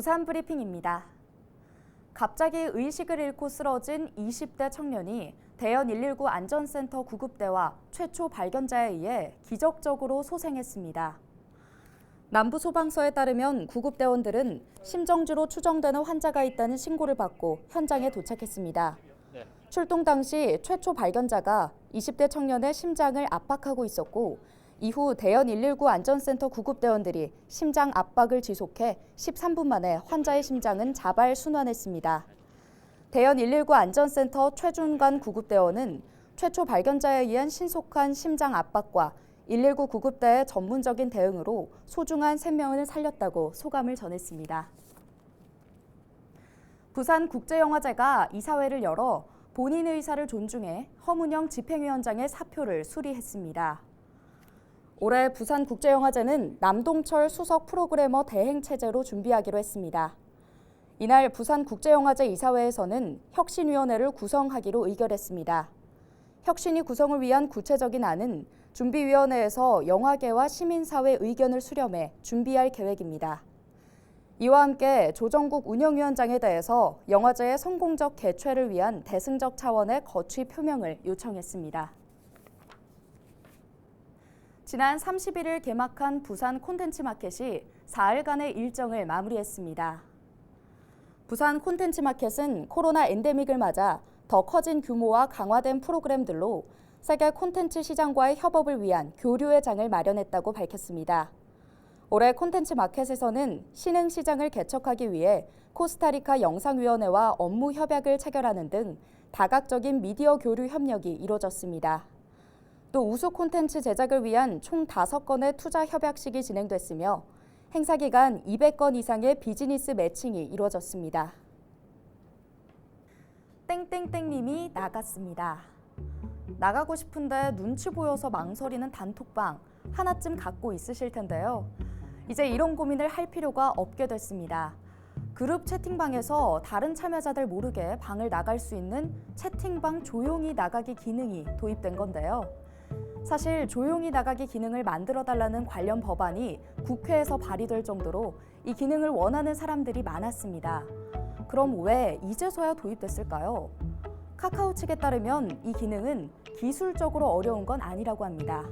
부산 브리핑입니다. 갑자기 의식을 잃고 쓰러진 20대 청년이 대연 119 안전센터 구급대와 최초 발견자에 의해 기적적으로 소생했습니다. 남부소방서에 따르면 구급대원들은 심정지로 추정되는 환자가 있다는 신고를 받고 현장에 도착했습니다. 출동 당시 최초 발견자가 20대 청년의 심장을 압박하고 있었고 이후 대연 119 안전센터 구급대원들이 심장 압박을 지속해 13분 만에 환자의 심장은 자발 순환했습니다. 대연 119 안전센터 최준관 구급대원은 최초 발견자에 의한 신속한 심장 압박과 119 구급대의 전문적인 대응으로 소중한 생명을 살렸다고 소감을 전했습니다. 부산국제영화제가 이사회를 열어 본인의 의사를 존중해 허문영 집행위원장의 사표를 수리했습니다. 올해 부산국제영화제는 남동철 수석 프로그래머 대행체제로 준비하기로 했습니다. 이날 부산국제영화제 이사회에서는 혁신위원회를 구성하기로 의결했습니다. 혁신위 구성을 위한 구체적인 안은 준비위원회에서 영화계와 시민사회 의견을 수렴해 준비할 계획입니다. 이와 함께 조정국 운영위원장에 대해서 영화제의 성공적 개최를 위한 대승적 차원의 거취 표명을 요청했습니다. 지난 31일 개막한 부산 콘텐츠 마켓이 4일간의 일정을 마무리했습니다. 부산 콘텐츠 마켓은 코로나 엔데믹을 맞아 더 커진 규모와 강화된 프로그램들로 세계 콘텐츠 시장과의 협업을 위한 교류의 장을 마련했다고 밝혔습니다. 올해 콘텐츠 마켓에서는 신흥 시장을 개척하기 위해 코스타리카 영상위원회와 업무 협약을 체결하는 등 다각적인 미디어 교류 협력이 이루어졌습니다. 또 우수 콘텐츠 제작을 위한 총 5건의 투자 협약식이 진행됐으며 행사 기간 200건 이상의 비즈니스 매칭이 이루어졌습니다. 땡땡땡님이 나갔습니다. 나가고 싶은데 눈치 보여서 망설이는 단톡방 하나쯤 갖고 있으실 텐데요. 이제 이런 고민을 할 필요가 없게 됐습니다. 그룹 채팅방에서 다른 참여자들 모르게 방을 나갈 수 있는 채팅방 조용히 나가기 기능이 도입된 건데요. 사실 조용히 나가기 기능을 만들어달라는 관련 법안이 국회에서 발의될 정도로 이 기능을 원하는 사람들이 많았습니다. 그럼 왜 이제서야 도입됐을까요? 카카오 측에 따르면 이 기능은 기술적으로 어려운 건 아니라고 합니다.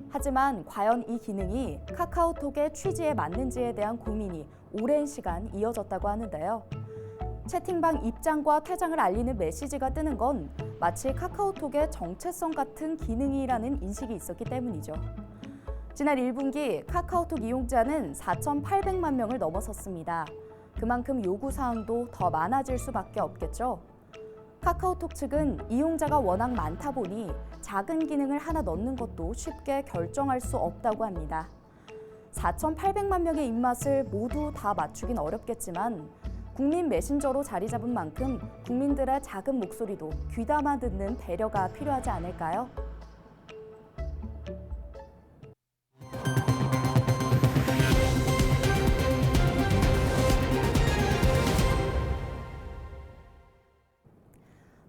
하지만 과연 이 기능이 카카오톡의 취지에 맞는지에 대한 고민이 오랜 시간 이어졌다고 하는데요. 채팅방 입장과 퇴장을 알리는 메시지가 뜨는 건 마치 카카오톡의 정체성 같은 기능이라는 인식이 있었기 때문이죠. 지난 1분기 카카오톡 이용자는 4,800만 명을 넘어섰습니다. 그만큼 요구사항도 더 많아질 수밖에 없겠죠. 카카오톡 측은 이용자가 워낙 많다 보니 작은 기능을 하나 넣는 것도 쉽게 결정할 수 없다고 합니다. 4,800만 명의 입맛을 모두 다 맞추긴 어렵겠지만 국민 메신저로 자리 잡은 만큼 국민들의 작은 목소리도 귀담아 듣는 배려가 필요하지 않을까요?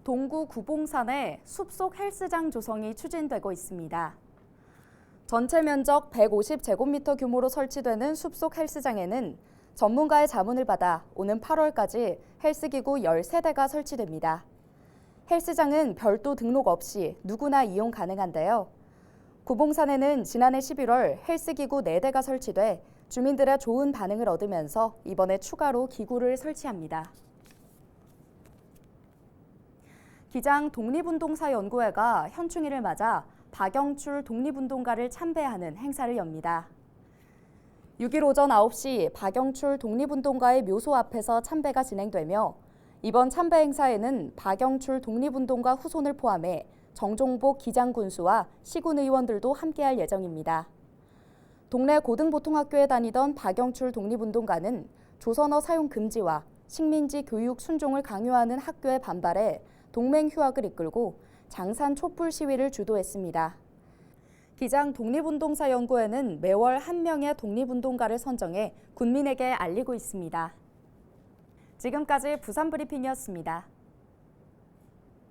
동구 구봉산에 숲속 헬스장 조성이 추진되고 있습니다. 전체 면적 150제곱미터 규모로 설치되는 숲속 헬스장에는 전문가의 자문을 받아 오는 8월까지 헬스기구 13대가 설치됩니다. 헬스장은 별도 등록 없이 누구나 이용 가능한데요. 구봉산에는 지난해 11월 헬스기구 4대가 설치돼 주민들의 좋은 반응을 얻으면서 이번에 추가로 기구를 설치합니다. 기장 독립운동사연구회가 현충일을 맞아 박영출 독립운동가를 참배하는 행사를 엽니다. 6일 오전 9시 박영출 독립운동가의 묘소 앞에서 참배가 진행되며 이번 참배 행사에는 박영출 독립운동가 후손을 포함해 정종복 기장군수와 시군 의원들도 함께할 예정입니다. 동네 고등보통학교에 다니던 박영출 독립운동가는 조선어 사용 금지와 식민지 교육 순종을 강요하는 학교에 반발해 동맹휴학을 이끌고 장산 촛불 시위를 주도했습니다. 기장 독립운동사연구회는 매월 1명의 독립운동가를 선정해 군민에게 알리고 있습니다. 지금까지 부산브리핑이었습니다.